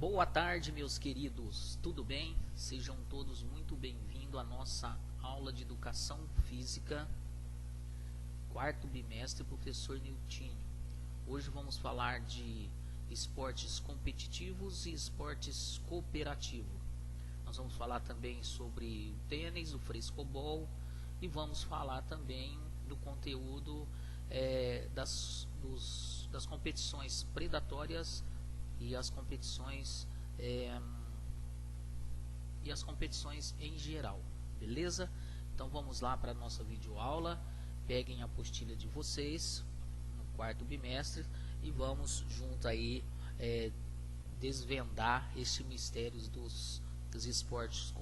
Boa tarde, meus queridos, tudo bem? Sejam todos muito bem-vindos à nossa aula de Educação Física, quarto bimestre, professor Niltinho. Hoje vamos falar de esportes competitivos e esportes cooperativos. Nós vamos falar também sobre o tênis, o frescobol e vamos falar também do conteúdo das competições predatórias e as competições em geral, beleza? Então vamos lá para a nossa videoaula. Peguem a apostila de vocês no quarto bimestre e vamos junto aí desvendar esses mistérios dos esportes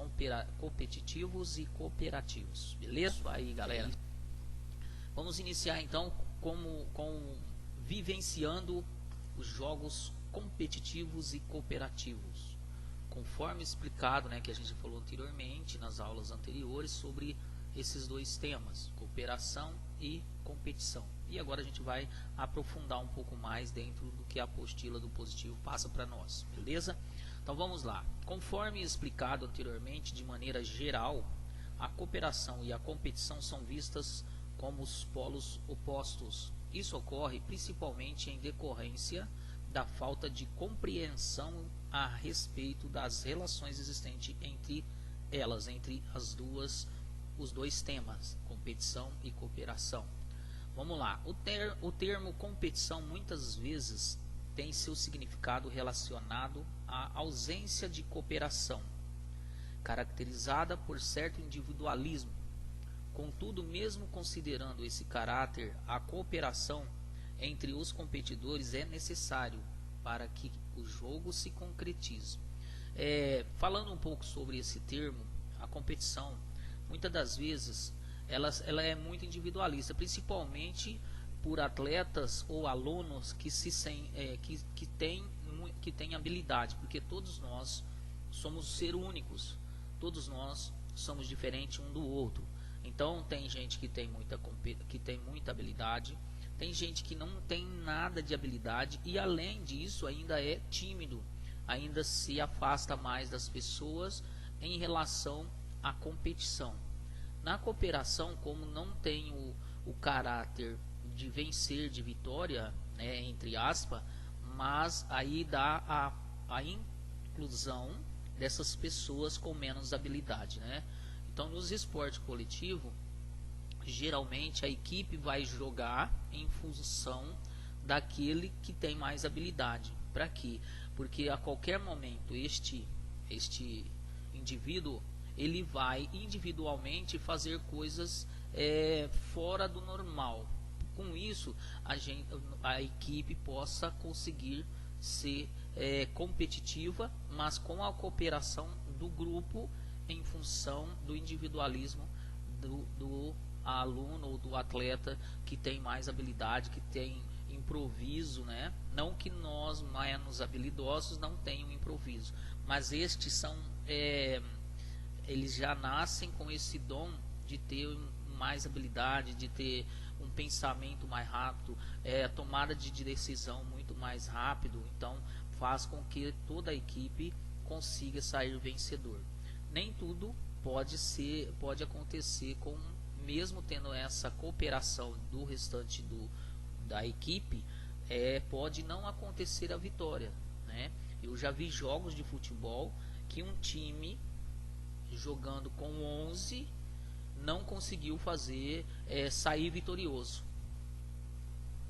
competitivos e cooperativos, beleza? Aí, galera, vamos iniciar então com vivenciando os jogos competitivos e cooperativos, conforme explicado, né, que a gente falou anteriormente nas aulas anteriores sobre esses dois temas, cooperação e competição. E agora a gente vai aprofundar um pouco mais dentro do que a apostila do Positivo passa para nós, beleza? Então vamos lá. Conforme explicado anteriormente, de maneira geral, a cooperação e a competição são vistas como os polos opostos. Isso ocorre principalmente em decorrência da falta de compreensão a respeito das relações existentes entre elas, entre os dois temas, competição e cooperação. Vamos lá, o termo competição muitas vezes tem seu significado relacionado à ausência de cooperação, caracterizada por certo individualismo. Contudo, mesmo considerando esse caráter, a cooperação entre os competidores é necessário para que o jogo se concretize. Falando um pouco sobre esse termo, a competição, muitas das vezes, ela é muito individualista, principalmente por atletas ou alunos que têm habilidade, porque todos nós somos seres únicos, todos nós somos diferentes um do outro. Então tem gente que tem muita habilidade, tem gente que não tem nada de habilidade e além disso ainda é tímido, ainda se afasta mais das pessoas em relação à competição. Na cooperação, como não tem o caráter de vencer, de vitória, né, entre aspas, mas aí dá a inclusão dessas pessoas com menos habilidade, né? Então nos esportes coletivos, geralmente a equipe vai jogar em função daquele que tem mais habilidade. Para quê? Porque a qualquer momento este indivíduo ele vai individualmente fazer coisas fora do normal. Com isso a equipe possa conseguir ser competitiva, mas com a cooperação do grupo em função do individualismo do aluno ou do atleta que tem mais habilidade, que tem improviso, né? Não que nós menos habilidosos não tenham improviso, mas estes são eles já nascem com esse dom de ter mais habilidade, de ter um pensamento mais rápido, a tomada de decisão muito mais rápido, então faz com que toda a equipe consiga sair vencedor. Nem tudo pode acontecer mesmo tendo essa cooperação do restante da equipe, pode não acontecer a vitória, né? Eu já vi jogos de futebol que um time jogando com 11 não conseguiu sair vitorioso.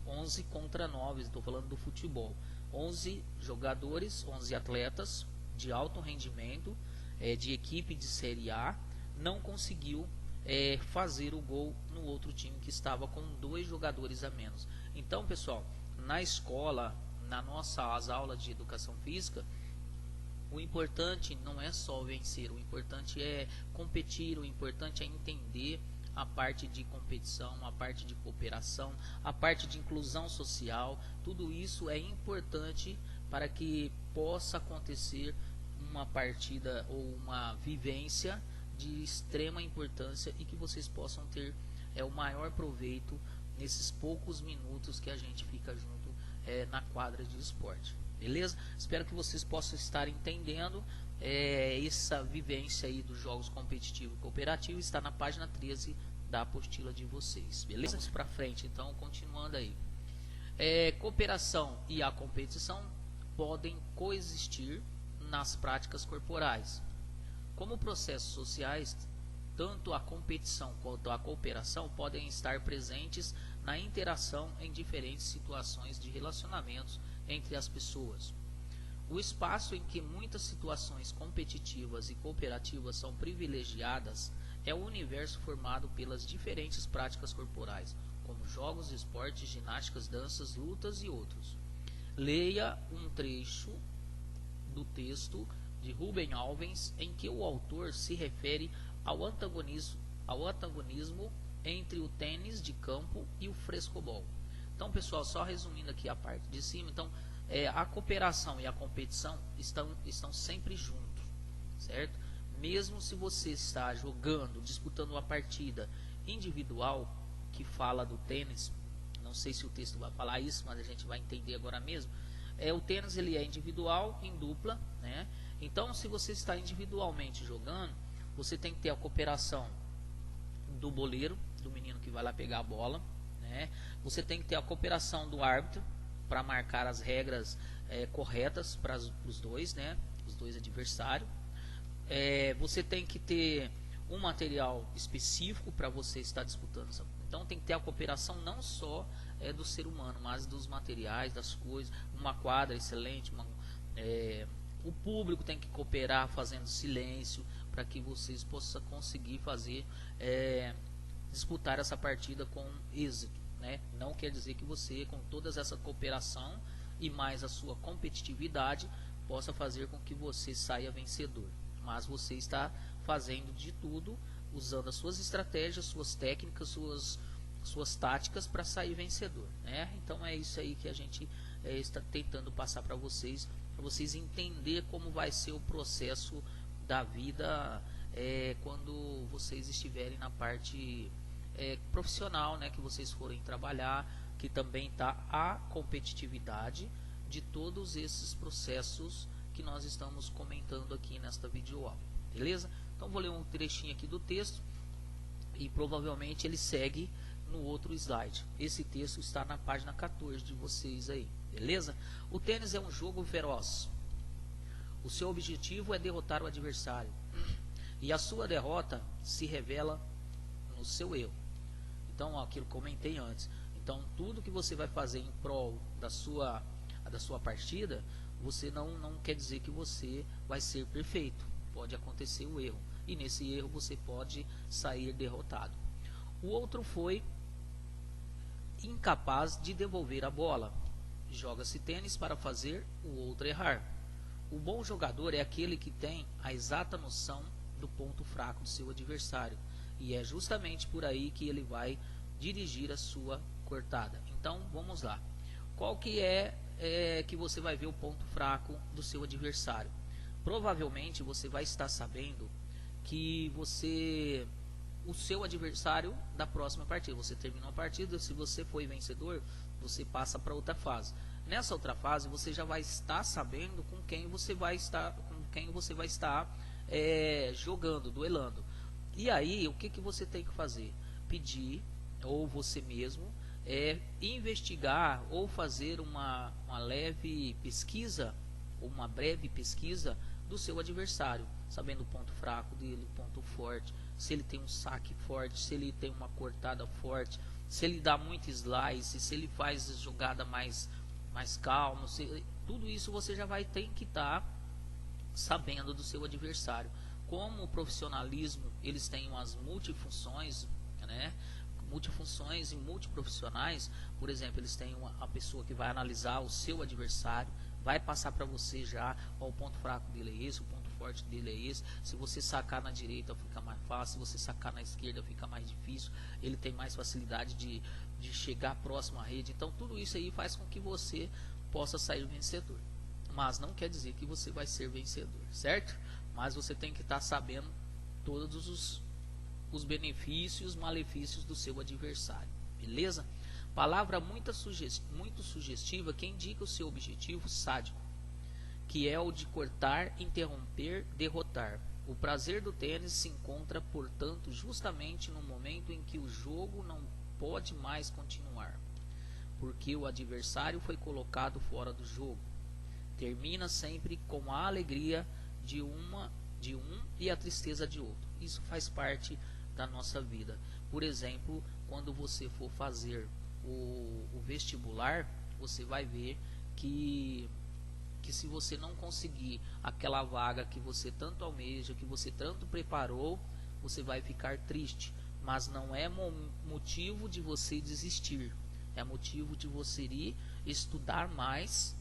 11 contra 9, estou falando do futebol. 11 jogadores, 11 atletas de alto rendimento, de equipe de Série A, não conseguiu fazer o gol no outro time que estava com 2 jogadores a menos. Então, pessoal, na escola, nas nossas aulas de educação física, o importante não é só vencer, o importante é competir, o importante é entender a parte de competição, a parte de cooperação, a parte de inclusão social. Tudo isso é importante para que possa acontecer uma partida ou uma vivência de extrema importância e que vocês possam ter o maior proveito nesses poucos minutos que a gente fica junto na quadra de esporte. Beleza? Espero que vocês possam estar entendendo. Essa vivência aí dos jogos competitivo e cooperativo está na página 13 da apostila de vocês. Beleza? Vamos para frente, então, continuando aí. Cooperação e a competição podem coexistir nas práticas corporais. Como processos sociais, tanto a competição quanto a cooperação podem estar presentes na interação em diferentes situações de relacionamentos entre as pessoas. O espaço em que muitas situações competitivas e cooperativas são privilegiadas é o universo formado pelas diferentes práticas corporais, como jogos, esportes, ginásticas, danças, lutas e outros. Leia um trecho do texto de Rubem Alves em que o autor se refere ao antagonismo entre o tênis de campo e o frescobol. Então, pessoal, só resumindo aqui a parte de cima, então a cooperação e a competição estão sempre juntos, certo? Mesmo se você está jogando, disputando uma partida individual que fala do tênis, não sei se o texto vai falar isso, mas a gente vai entender agora mesmo. O tênis ele é individual, em dupla, né? Então, se você está individualmente jogando, você tem que ter a cooperação do boleiro, do menino que vai lá pegar a bola, né? Você tem que ter a cooperação do árbitro para marcar as regras corretas para os dois, né? Os dois adversários. Você tem que ter um material específico para você estar disputando. Então tem que ter a cooperação não só do ser humano, mas dos materiais, das coisas. Uma quadra excelente, o público tem que cooperar fazendo silêncio para que vocês possam conseguir fazer disputar essa partida com êxito, né? Não quer dizer que você, com toda essa cooperação e mais a sua competitividade, possa fazer com que você saia vencedor, mas você está fazendo de tudo, usando as suas estratégias, suas técnicas, suas táticas para sair vencedor, né? Então é isso aí que a gente está tentando passar para vocês entender como vai ser o processo da vida quando vocês estiverem na parte profissional, né, que vocês forem trabalhar, que também está a competitividade de todos esses processos que nós estamos comentando aqui nesta videoaula, beleza? Então vou ler um trechinho aqui do texto e provavelmente ele segue no outro slide. Esse texto está na página 14 de vocês aí, beleza? O tênis é um jogo feroz. O seu objetivo é derrotar o adversário e a sua derrota se revela no seu erro. Então, aquilo que eu comentei antes. Então, tudo que você vai fazer em prol da sua partida, você não quer dizer que você vai ser perfeito. Pode acontecer o erro. E nesse erro você pode sair derrotado. O outro foi incapaz de devolver a bola. Joga-se tênis para fazer o outro errar. O bom jogador é aquele que tem a exata noção do ponto fraco do seu adversário. E é justamente por aí que ele vai dirigir a sua cortada. Então, vamos lá. Qual que que você vai ver o ponto fraco do seu adversário? Provavelmente você vai estar sabendo que o seu adversário da próxima partida, você terminou a partida, se você foi vencedor, você passa para outra fase. Nessa outra fase, você já vai estar sabendo com quem você vai estar jogando, duelando. E aí, o que você tem que fazer? Pedir, ou você mesmo, investigar ou fazer uma leve pesquisa, ou uma breve pesquisa do seu adversário, sabendo o ponto fraco dele, o ponto forte, se ele tem um saque forte, se ele tem uma cortada forte, se ele dá muito slice, se ele faz jogada mais calma, tudo isso você já vai ter que estar sabendo do seu adversário. Como o profissionalismo, eles têm umas multifunções, né? Multifunções e multiprofissionais. Por exemplo, eles têm a pessoa que vai analisar o seu adversário, vai passar para você já, o ponto fraco dele é esse, o ponto forte dele é esse. Se você sacar na direita fica mais fácil, se você sacar na esquerda fica mais difícil, ele tem mais facilidade de chegar próximo à rede. Então tudo isso aí faz com que você possa sair vencedor, mas não quer dizer que você vai ser vencedor, certo? Mas você tem que estar sabendo todos os benefícios e os malefícios do seu adversário, beleza? Palavra muito sugestiva que indica o seu objetivo sádico, que é o de cortar, interromper, derrotar. O prazer do tênis se encontra, portanto, justamente no momento em que o jogo não pode mais continuar, porque o adversário foi colocado fora do jogo. Termina sempre com a alegria de um e a tristeza de outro. Isso faz parte da nossa vida. Por exemplo, quando você for fazer o vestibular, você vai ver que se você não conseguir aquela vaga que você tanto almeja, que você tanto preparou, você vai ficar triste. Mas não é motivo de você desistir. É motivo de você ir estudar mais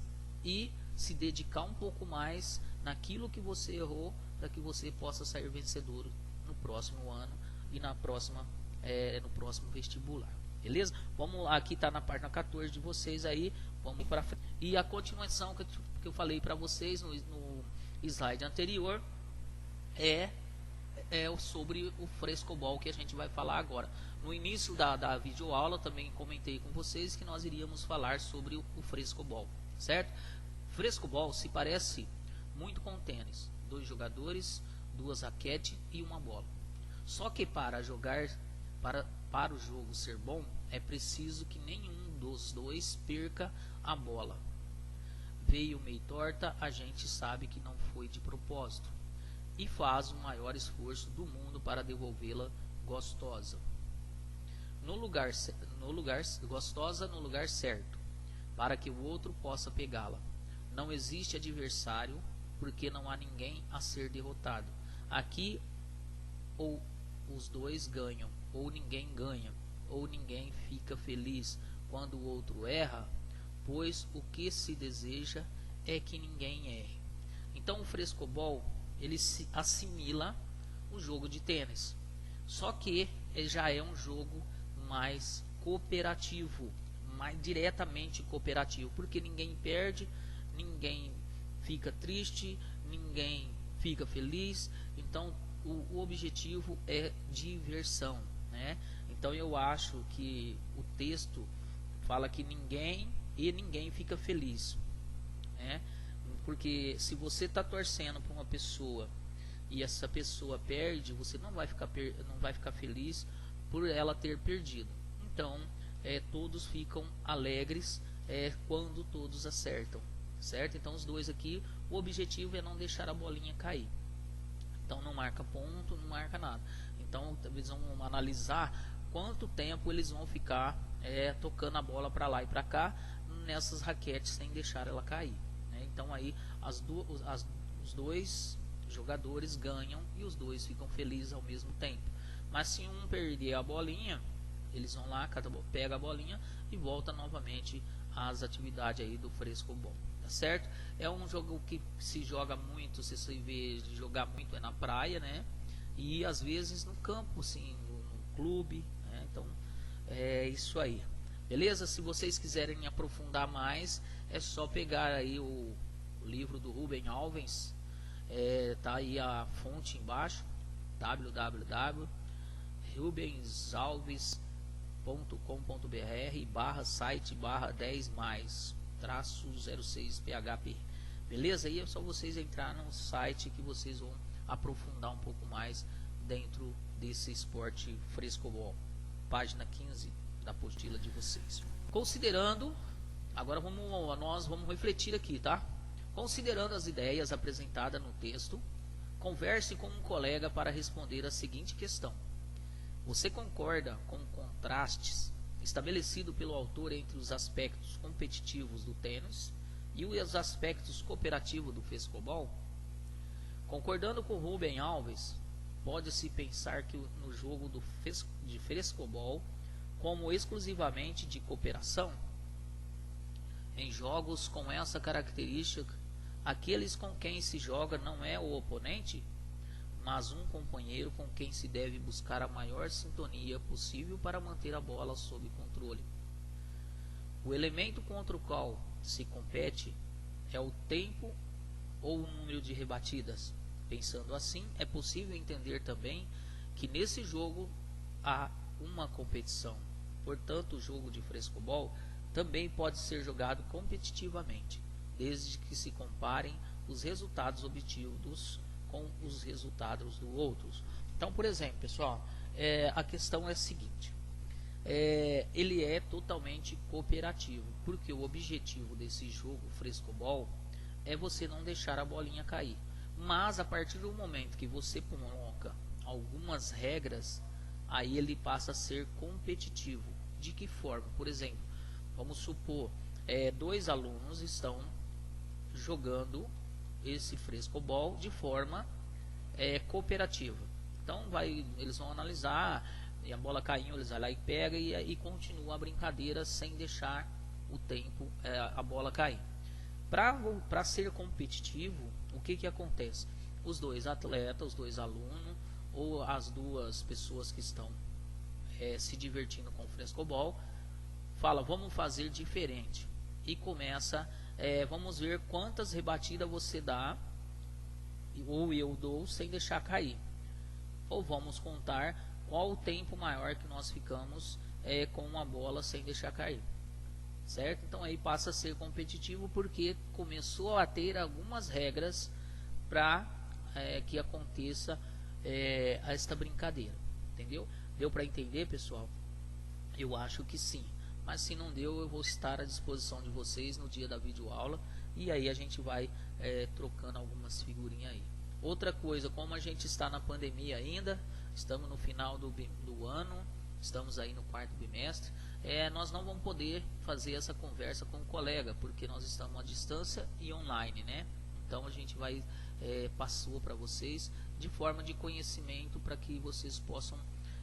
e se dedicar um pouco mais naquilo que você errou, para que você possa sair vencedor no próximo ano e no próximo vestibular. Beleza? Vamos lá, aqui está na página 14 de vocês aí, vamos para frente. E a continuação que eu falei para vocês no slide anterior é sobre o frescobol que a gente vai falar agora. No início da videoaula também comentei com vocês que nós iríamos falar sobre o frescobol, certo? Frescobol se parece muito com tênis, 2 jogadores, 2 raquetes e uma bola. Só que para o jogo ser bom, é preciso que nenhum dos dois perca a bola. Veio meio torta, a gente sabe que não foi de propósito, e faz o maior esforço do mundo para devolvê-la gostosa no lugar certo, para que o outro possa pegá-la. Não existe adversário, porque não há ninguém a ser derrotado. Aqui ou os dois ganham, ou ninguém ganha, ou ninguém fica feliz quando o outro erra, pois o que se deseja é que ninguém erre. Então o frescobol ele se assimila o jogo de tênis, só que ele já é um jogo mais cooperativo, mais diretamente cooperativo, porque ninguém perde, ninguém fica triste, ninguém fica feliz. Então o objetivo é diversão, né? Então eu acho que o texto fala que ninguém fica feliz, né? Porque se você está torcendo para uma pessoa e essa pessoa perde, você não vai ficar feliz por ela ter perdido. Então todos ficam alegres quando todos acertam, certo? Então os dois aqui, o objetivo é não deixar a bolinha cair. Então não marca ponto, não marca nada. Então eles vão analisar quanto tempo eles vão ficar tocando a bola para lá e para cá nessas raquetes sem deixar ela cair, né? Então aí os dois jogadores ganham e os dois ficam felizes ao mesmo tempo. Mas se um perder a bolinha, eles vão lá, pega a bolinha e volta novamente às atividades aí do frescobol, tá certo? É um jogo que se joga muito, se você vê jogar muito na praia, né? E às vezes no campo, assim, no clube, né? Então é isso aí, beleza? Se vocês quiserem aprofundar mais, é só pegar aí o livro do Rubem Alves, tá aí a fonte embaixo, www.rubensalves.com.br/site/10+-06php, beleza? Aí é só vocês entrar no site que vocês vão aprofundar um pouco mais dentro desse esporte frescobol. Página 15 da apostila de vocês. Considerando, agora nós vamos refletir aqui, tá? Considerando as ideias apresentadas no texto, converse com um colega para responder a seguinte questão: você concorda com contrastes estabelecidos pelo autor entre os aspectos competitivos do tênis e os aspectos cooperativos do frescobol? Concordando com Rubem Alves, pode-se pensar que no jogo de frescobol como exclusivamente de cooperação? Em jogos com essa característica, aqueles com quem se joga não é o oponente, mas um companheiro com quem se deve buscar a maior sintonia possível para manter a bola sob controle. O elemento contra o qual se compete é o tempo ou o número de rebatidas. Pensando assim, é possível entender também que nesse jogo há uma competição, Portanto, o jogo de frescobol também pode ser jogado competitivamente, desde que se comparem os resultados obtidos com os resultados do outros. Então, por exemplo, pessoal, a questão é a seguinte: ele é totalmente cooperativo, porque o objetivo desse jogo frescobol é você não deixar a bolinha cair. Mas a partir do momento que você coloca algumas regras, aí ele passa a ser competitivo. De que forma? Por exemplo, vamos supor, dois alunos estão jogando esse frescobol de forma cooperativa. Então eles vão analisar, e a bola caindo, eles vão lá e pega e continua a brincadeira sem deixar o tempo, a bola cair. Para ser competitivo, o que acontece? Os dois atletas, os dois alunos, ou as duas pessoas que estão se divertindo com o frescobol, fala, vamos fazer diferente. E começa, vamos ver quantas rebatidas você dá, ou eu dou, sem deixar cair. Ou vamos contar qual o tempo maior que nós ficamos com uma bola sem deixar cair. Certo? Então aí passa a ser competitivo, porque começou a ter algumas regras para que aconteça esta brincadeira. Entendeu? Deu para entender, pessoal? Eu acho que sim. Mas se não deu, eu vou estar à disposição de vocês no dia da videoaula, e aí a gente vai trocando algumas figurinhas aí. Outra coisa, como a gente está na pandemia ainda, estamos no final do ano, estamos aí no quarto bimestre, nós não vamos poder fazer essa conversa com o colega, porque nós estamos à distância e online, né? Então a gente vai passou para vocês de forma de conhecimento, para que vocês possam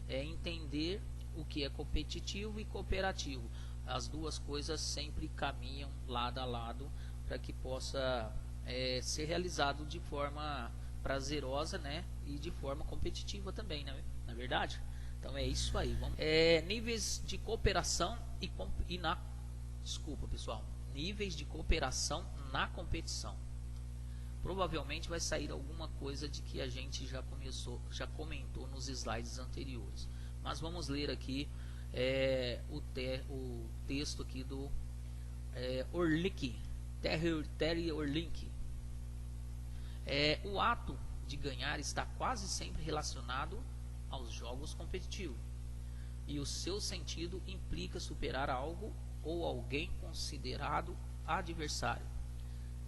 entender o que é competitivo e cooperativo. As duas coisas sempre caminham lado a lado, para que possa ser realizado de forma prazerosa, né? E de forma competitiva também, né? Na verdade. Então é isso aí. Níveis de cooperação desculpa, pessoal. Níveis de cooperação na competição. Provavelmente vai sair alguma coisa de que a gente já comentou nos slides anteriores. Mas vamos ler aqui o texto aqui do Orlick, Terry Orlick. O ato de ganhar está quase sempre relacionado aos jogos competitivos, e o seu sentido implica superar algo ou alguém considerado adversário.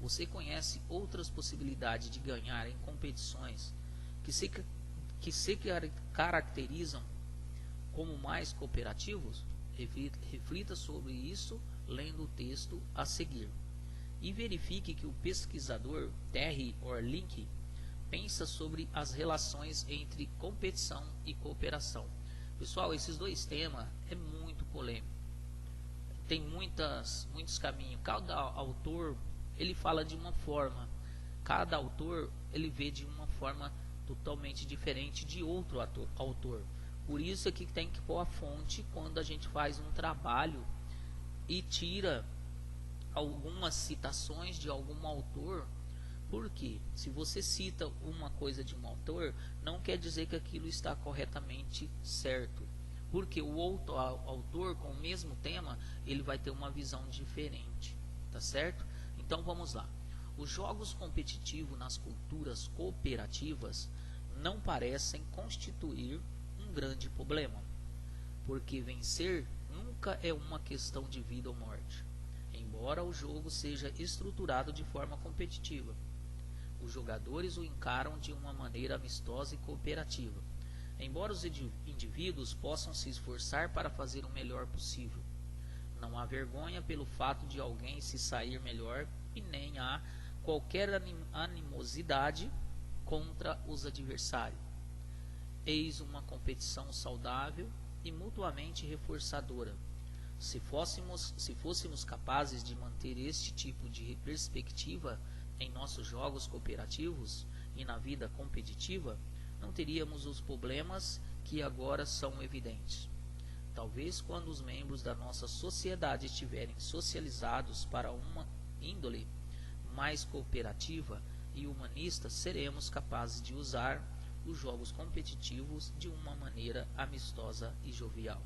Você conhece outras possibilidades de ganhar em competições que se caracterizam como mais cooperativos? Reflita sobre isso lendo o texto a seguir. E verifique que o pesquisador Terry Orlick pensa sobre as relações entre competição e cooperação. Pessoal, esses dois temas é muito polêmico. Tem muitos caminhos. Cada autor ele fala de uma forma. Cada autor ele vê de uma forma totalmente diferente de outro autor. Por isso é que tem que pôr a fonte quando a gente faz um trabalho e tira algumas citações de algum autor. Porque se você cita uma coisa de um autor, não quer dizer que aquilo está corretamente certo. Porque o outro autor com o mesmo tema, ele vai ter uma visão diferente, tá certo? Então vamos lá. Os jogos competitivos nas culturas cooperativas não parecem constituir um grande problema, porque vencer nunca é uma questão de vida ou morte, embora o jogo seja estruturado de forma competitiva. Os jogadores o encaram de uma maneira amistosa e cooperativa, embora os indivíduos possam se esforçar para fazer o melhor possível. Não há vergonha pelo fato de alguém se sair melhor e nem há qualquer animosidade contra os adversários. Eis uma competição saudável e mutuamente reforçadora. Se fôssemos capazes de manter este tipo de perspectiva em nossos jogos cooperativos e na vida competitiva, não teríamos os problemas que agora são evidentes. Talvez quando os membros da nossa sociedade estiverem socializados para uma índole mais cooperativa e humanista, seremos capazes de usar os jogos competitivos de uma maneira amistosa e jovial.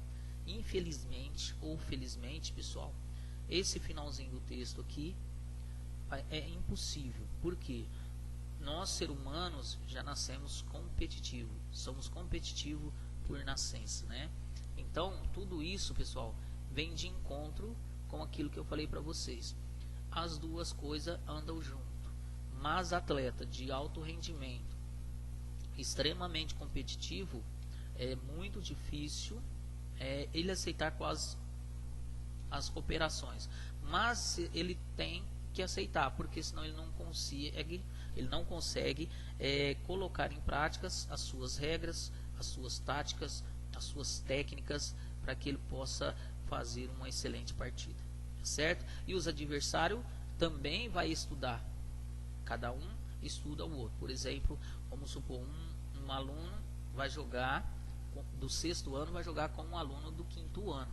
Infelizmente ou felizmente, pessoal, esse finalzinho do texto aqui é impossível. Por quê? Nós, seres humanos, já nascemos competitivos. Somos competitivos por nascença, né? Então, tudo isso, pessoal, vem de encontro com aquilo que eu falei para vocês. As duas coisas andam junto. Mas atleta de alto rendimento, extremamente competitivo, é muito difícil ele aceitar quase as cooperações. Mas ele tem que aceitar, porque senão ele não consegue colocar em práticas as suas regras, as suas táticas, as suas técnicas, para que ele possa fazer uma excelente partida, certo? E os adversários também vai estudar, cada um estuda o outro. Por exemplo, vamos supor, um aluno vai jogar do 6º ano, vai jogar com um aluno do 5º ano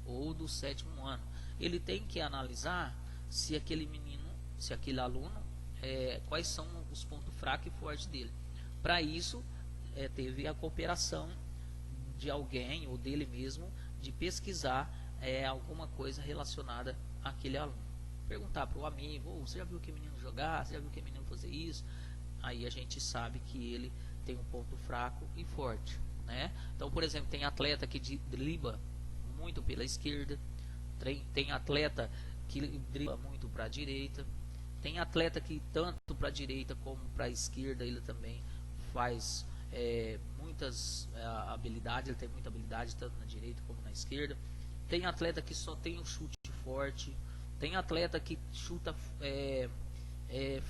ou do 7º ano. Ele tem que analisar se aquele menino, se aquele aluno, quais são os pontos fracos e fortes dele. Para isso, teve a cooperação de alguém ou dele mesmo de pesquisar alguma coisa relacionada àquele aluno. Perguntar para o amigo: você já viu que menino jogar? Você já viu que menino fazer isso? Aí a gente sabe que ele tem um ponto fraco e forte, né? Então, por exemplo, tem atleta que dribla muito pela esquerda, tem atleta que dribla muito para a direita, tem atleta que tanto para a direita como para a esquerda ele também faz muitas habilidades, ele tem muita habilidade tanto na direita como na esquerda. Tem atleta que só tem um chute forte, tem atleta que chuta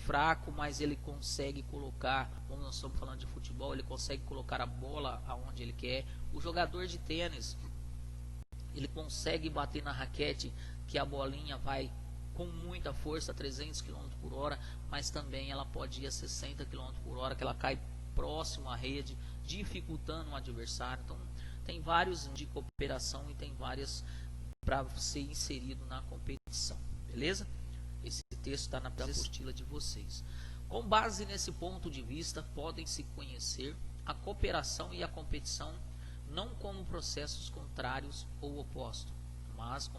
fraco, mas ele consegue colocar, como nós estamos falando de futebol, ele consegue colocar a bola aonde ele quer. O jogador de tênis, ele consegue bater na raquete, que a bolinha vai com muita força, 300 km por hora, mas também ela pode ir a 60 km por hora, que ela cai próximo à rede, dificultando o adversário. Então, tem vários de cooperação e tem várias para ser inserido na competição, beleza? Esse texto está na apostila de vocês. Com base nesse ponto de vista, podem-se conhecer a cooperação e a competição não como processos contrários ou opostos, mas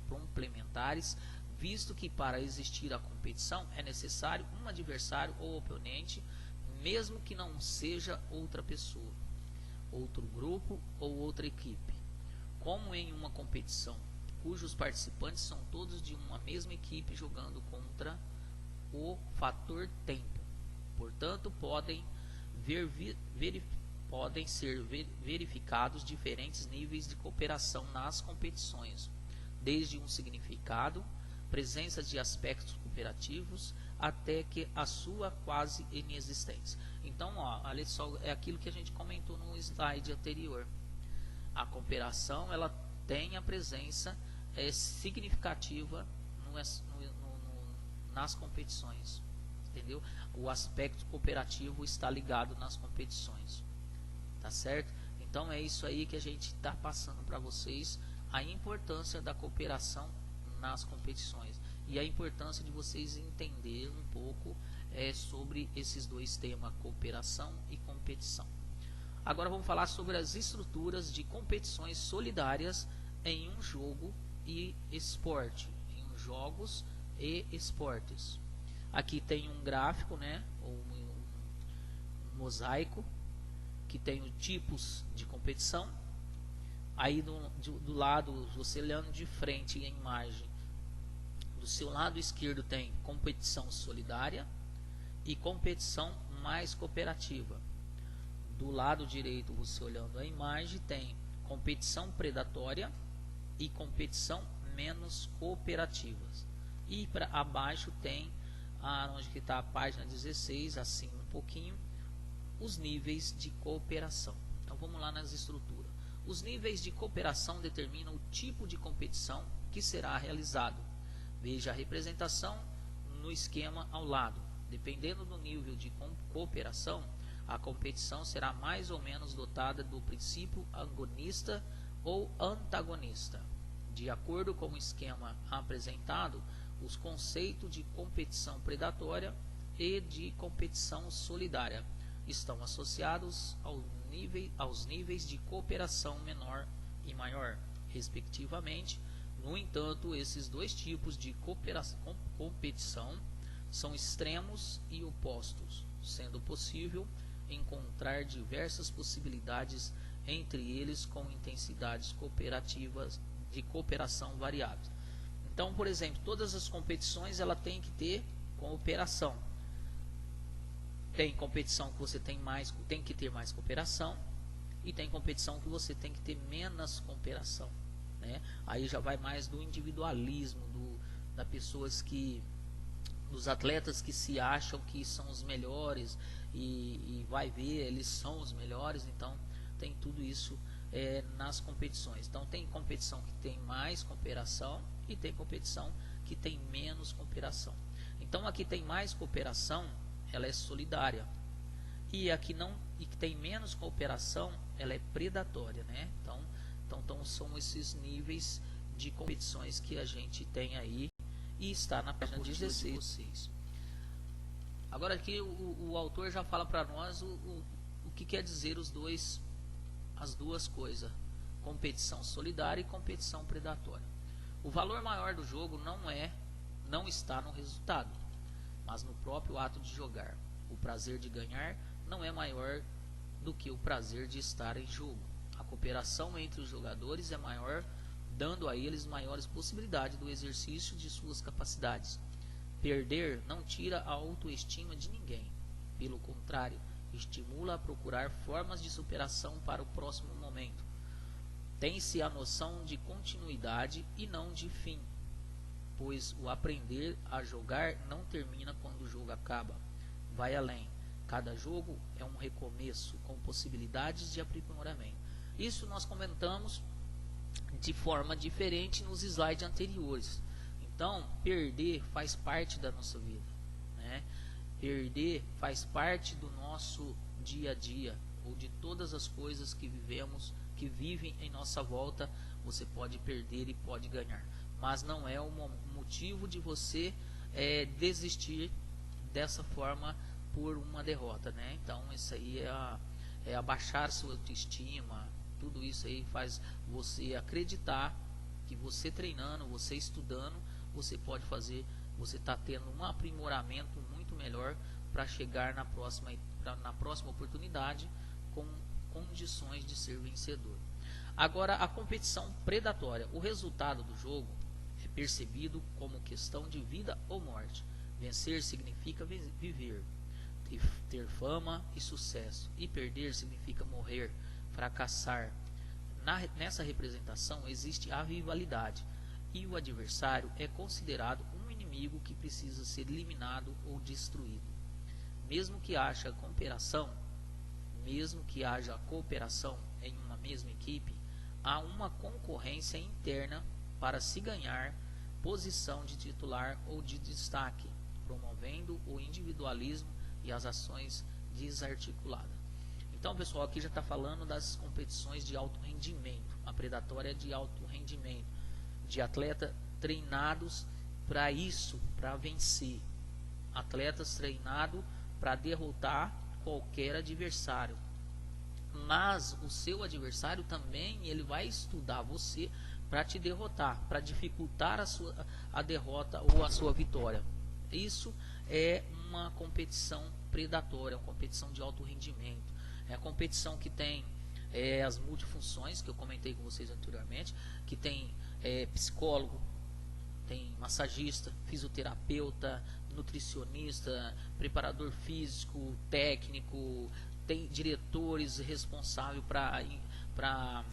complementares, visto que para existir a competição é necessário um adversário ou oponente, mesmo que não seja outra pessoa, outro grupo ou outra equipe. Como em uma competição cujos participantes são todos de uma mesma equipe jogando contra o fator tempo. Portanto, podem ser verificados diferentes níveis de cooperação nas competições, desde um significado, presença de aspectos cooperativos, até que a sua quase inexistência. Então, olha só, é aquilo que a gente comentou no slide anterior. A cooperação, ela tem a presença significativa nas competições, entendeu? O aspecto cooperativo está ligado nas competições, tá certo? Então é isso aí que a gente está passando para vocês, a importância da cooperação nas competições e a importância de vocês entenderem um pouco sobre esses dois temas, cooperação e competição. Agora vamos falar sobre as estruturas de competições solidárias em um jogo e esporte, em jogos e esportes. Aqui tem um gráfico, né, ou um mosaico que tem os tipos de competição. Aí do lado, você olhando de frente a imagem, do seu lado esquerdo tem competição solidária e competição mais cooperativa. Do lado direito, você olhando a imagem, tem competição predatória e competição menos cooperativas. E para abaixo tem onde que está a página 16, assim um pouquinho, os níveis de cooperação. Então vamos lá nas estruturas. Os níveis de cooperação determinam o tipo de competição que será realizado. Veja a representação no esquema ao lado. Dependendo do nível de cooperação, a competição será mais ou menos dotada do princípio agonista ou antagonista. De acordo com o esquema apresentado, os conceitos de competição predatória e de competição solidária estão associados aos níveis de cooperação menor e maior, respectivamente. No entanto, esses dois tipos de competição são extremos e opostos, sendo possível encontrar diversas possibilidades entre eles com intensidades cooperativas de cooperação variáveis. Então, por exemplo, todas as competições ela tem que ter cooperação. Tem competição que você tem que ter mais cooperação, e tem competição que você tem que ter menos cooperação, né? Aí já vai mais do individualismo dos atletas que se acham que são os melhores e vai ver, eles são os melhores. Então tem tudo isso nas competições. Então tem competição que tem mais cooperação e tem competição que tem menos cooperação. Então a que tem mais cooperação, ela é solidária, e a que tem menos cooperação, ela é predatória, né? Então são esses níveis de competições que a gente tem aí, e está na página 16 de vocês. Agora aqui o autor já fala para nós o que quer dizer as duas coisas: competição solidária e competição predatória. O valor maior do jogo não está no resultado, mas no próprio ato de jogar. O prazer de ganhar não é maior do que o prazer de estar em jogo. A cooperação entre os jogadores é maior, dando a eles maiores possibilidades do exercício de suas capacidades. Perder não tira a autoestima de ninguém. Pelo contrário, estimula a procurar formas de superação para o próximo momento. Tem-se a noção de continuidade e não de fim, pois o aprender a jogar não termina quando o jogo acaba. Vai além. Cada jogo é um recomeço com possibilidades de aprimoramento. Isso nós comentamos de forma diferente nos slides anteriores. Então, perder faz parte da nossa vida, né? Perder faz parte do nosso dia a dia, ou de todas as coisas que vivemos, que vivem em nossa volta. Você pode perder e pode ganhar, mas não é um motivo de você desistir dessa forma por uma derrota, né? Então isso aí é abaixar sua autoestima. Tudo isso aí faz você acreditar que você treinando, você estudando, você pode fazer, você está tendo um aprimoramento muito melhor para chegar na próxima oportunidade com condições de ser vencedor. Agora, a competição predatória. O resultado do jogo é percebido como questão de vida ou morte. Vencer significa viver, ter fama e sucesso, e perder significa morrer, fracassar. Nessa representação existe a rivalidade, e o adversário é considerado um inimigo que precisa ser eliminado ou destruído. Mesmo que haja cooperação em uma mesma equipe, há uma concorrência interna para se ganhar posição de titular ou de destaque, promovendo o individualismo e as ações desarticuladas. Então, pessoal, aqui já está falando das competições de alto rendimento. A predatória é de alto rendimento, de atletas treinados para isso, para vencer. Atletas treinados para derrotar qualquer adversário. Mas o seu adversário também ele vai estudar você para te derrotar, para dificultar a derrota ou a sua vitória. Isso é uma competição predatória, uma competição de alto rendimento. É a competição que tem as multifunções que eu comentei com vocês anteriormente, que tem psicólogo, tem massagista, fisioterapeuta, nutricionista, preparador físico, técnico, tem diretores responsáveis para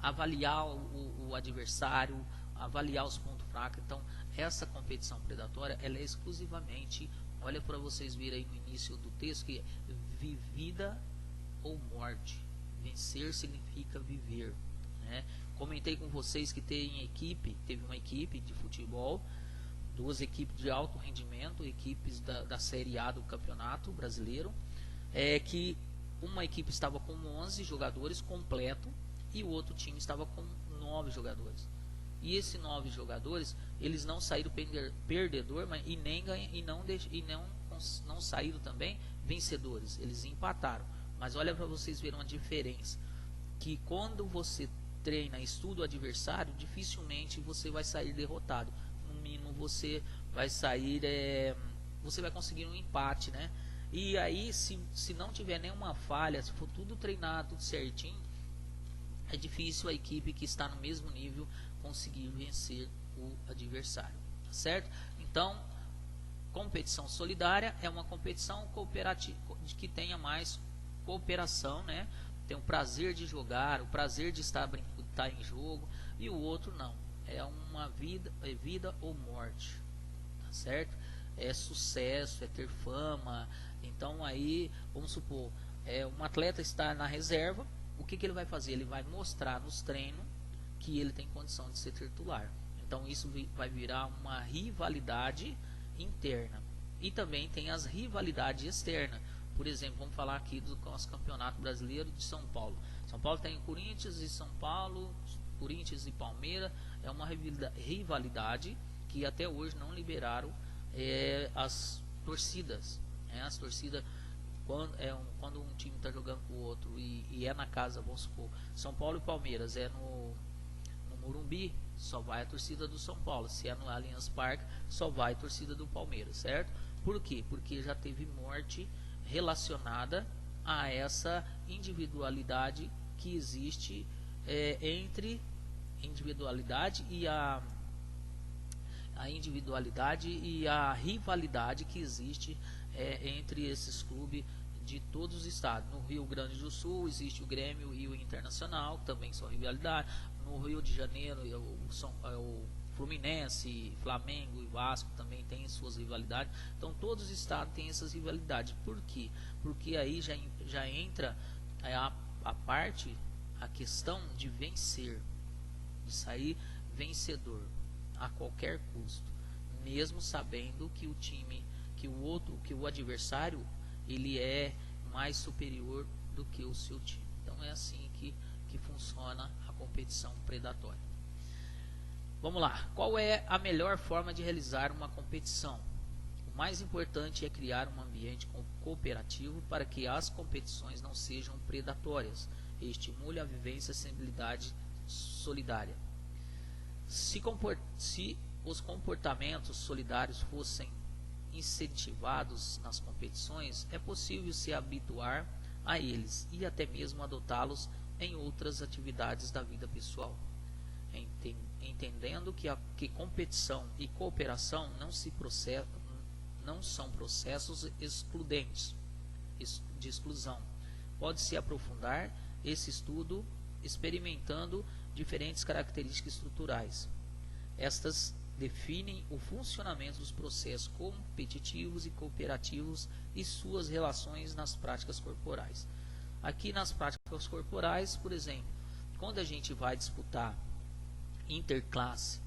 avaliar o adversário, avaliar os pontos fracos. Então, essa competição predatória, ela é exclusivamente, olha para vocês verem aí no início do texto, que é vivida ou morte. Vencer significa viver, né? Comentei com vocês que teve uma equipe de futebol, duas equipes de alto rendimento, equipes da Série A do Campeonato Brasileiro, que uma equipe estava com 11 jogadores completo e o outro time estava com 9 jogadores. E esses 9 jogadores, eles não saíram perdedor, mas não saíram também vencedores. Eles empataram. Mas olha para vocês verem a diferença. que quando você treina, estuda o adversário, dificilmente você vai sair derrotado. No mínimo você vai sair, você vai conseguir um empate, né? E aí, se não tiver nenhuma falha, se for tudo treinado, tudo certinho, é difícil a equipe que está no mesmo nível conseguir vencer o adversário, tá certo? Então, competição solidária é uma competição cooperativa que tenha mais cooperação, né? Tem o prazer de jogar, o prazer de estar em jogo, e o outro não. É uma vida ou morte, tá certo? É sucesso, é ter fama. Então aí, vamos supor, um atleta está na reserva, o que ele vai fazer? Ele vai mostrar nos treinos que ele tem condição de ser titular. Então isso vai virar uma rivalidade interna. E também tem as rivalidades externas. Por exemplo, vamos falar aqui do nosso campeonato brasileiro de São Paulo. São Paulo tem Corinthians e São Paulo, Corinthians e Palmeiras. É uma rivalidade que até hoje não liberaram as torcidas. As torcidas, quando um time está jogando com o outro e é na casa, vamos supor, São Paulo e Palmeiras é no Morumbi, só vai a torcida do São Paulo. Se é no Allianz Parque, só vai a torcida do Palmeiras, certo? Por quê? Porque já teve morte relacionada a essa individualidade que existe entre individualidade e a individualidade e a rivalidade que existe entre esses clubes de todos os estados. No Rio Grande do Sul existe o Grêmio e o Internacional, também são rivalidade. No Rio de Janeiro o Fluminense, Flamengo e Vasco também tem suas rivalidades. Então todos os estados têm essas rivalidades. Por quê? Porque aí já entra a questão de vencer, de sair vencedor a qualquer custo, mesmo sabendo que que o adversário, ele é mais superior do que o seu time. Então é assim que funciona a competição predatória. Vamos lá, qual é a melhor forma de realizar uma competição? O mais importante é criar um ambiente cooperativo para que as competições não sejam predatórias e estimule a vivência e sensibilidade solidária. Se os comportamentos solidários fossem incentivados nas competições, é possível se habituar a eles e até mesmo adotá-los em outras atividades da vida pessoal, entendendo que competição e cooperação não são processos excludentes de exclusão. Pode-se aprofundar esse estudo experimentando diferentes características estruturais. Estas definem o funcionamento dos processos competitivos e cooperativos e suas relações nas práticas corporais. Aqui nas práticas corporais, por exemplo, quando a gente vai disputar interclasse,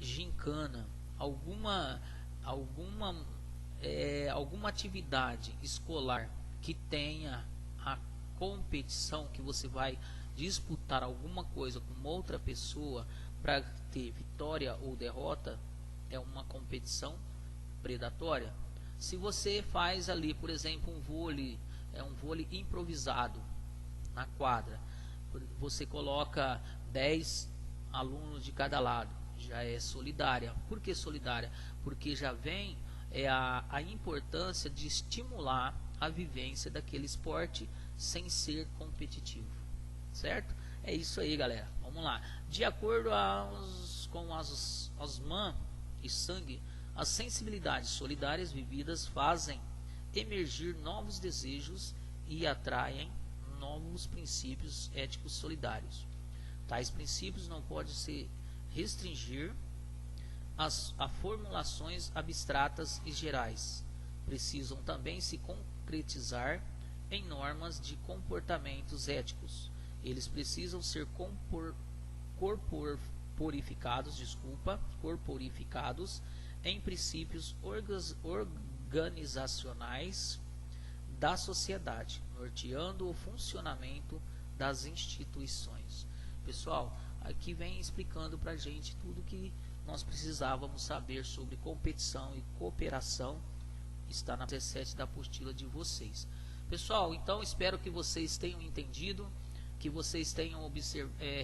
gincana, alguma atividade escolar que tenha a competição, que você vai disputar alguma coisa com outra pessoa para ter vitória ou derrota, é uma competição predatória. Se você faz ali, por exemplo, um vôlei improvisado na quadra, você coloca 10 alunos de cada lado, já é solidária. Por que solidária? Porque já vem a importância de estimular a vivência daquele esporte sem ser competitivo, certo? É isso aí, galera. Vamos lá. De acordo com as Osman e Sang, as sensibilidades solidárias vividas fazem emergir novos desejos e atraem novos princípios éticos solidários. Tais princípios não podem se restringir a formulações abstratas e gerais. Precisam também se concretizar em normas de comportamentos éticos. Eles precisam ser corporificados em princípios organizacionais da sociedade, norteando o funcionamento das instituições. Pessoal, aqui vem explicando para a gente tudo que nós precisávamos saber sobre competição e cooperação. Está na 17 da apostila de vocês. Pessoal, então espero que vocês tenham entendido. que vocês tenham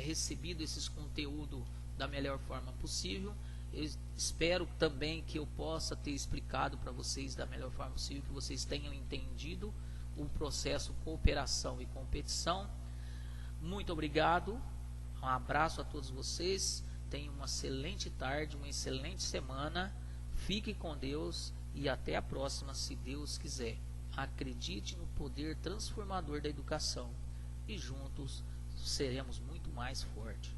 recebido esses conteúdos da melhor forma possível. Eu espero também que eu possa ter explicado para vocês da melhor forma possível, que vocês tenham entendido o processo cooperação e competição. Muito obrigado, um abraço a todos vocês, tenham uma excelente tarde, uma excelente semana, fiquem com Deus e até a próxima, se Deus quiser. Acredite no poder transformador da educação e juntos seremos muito mais fortes.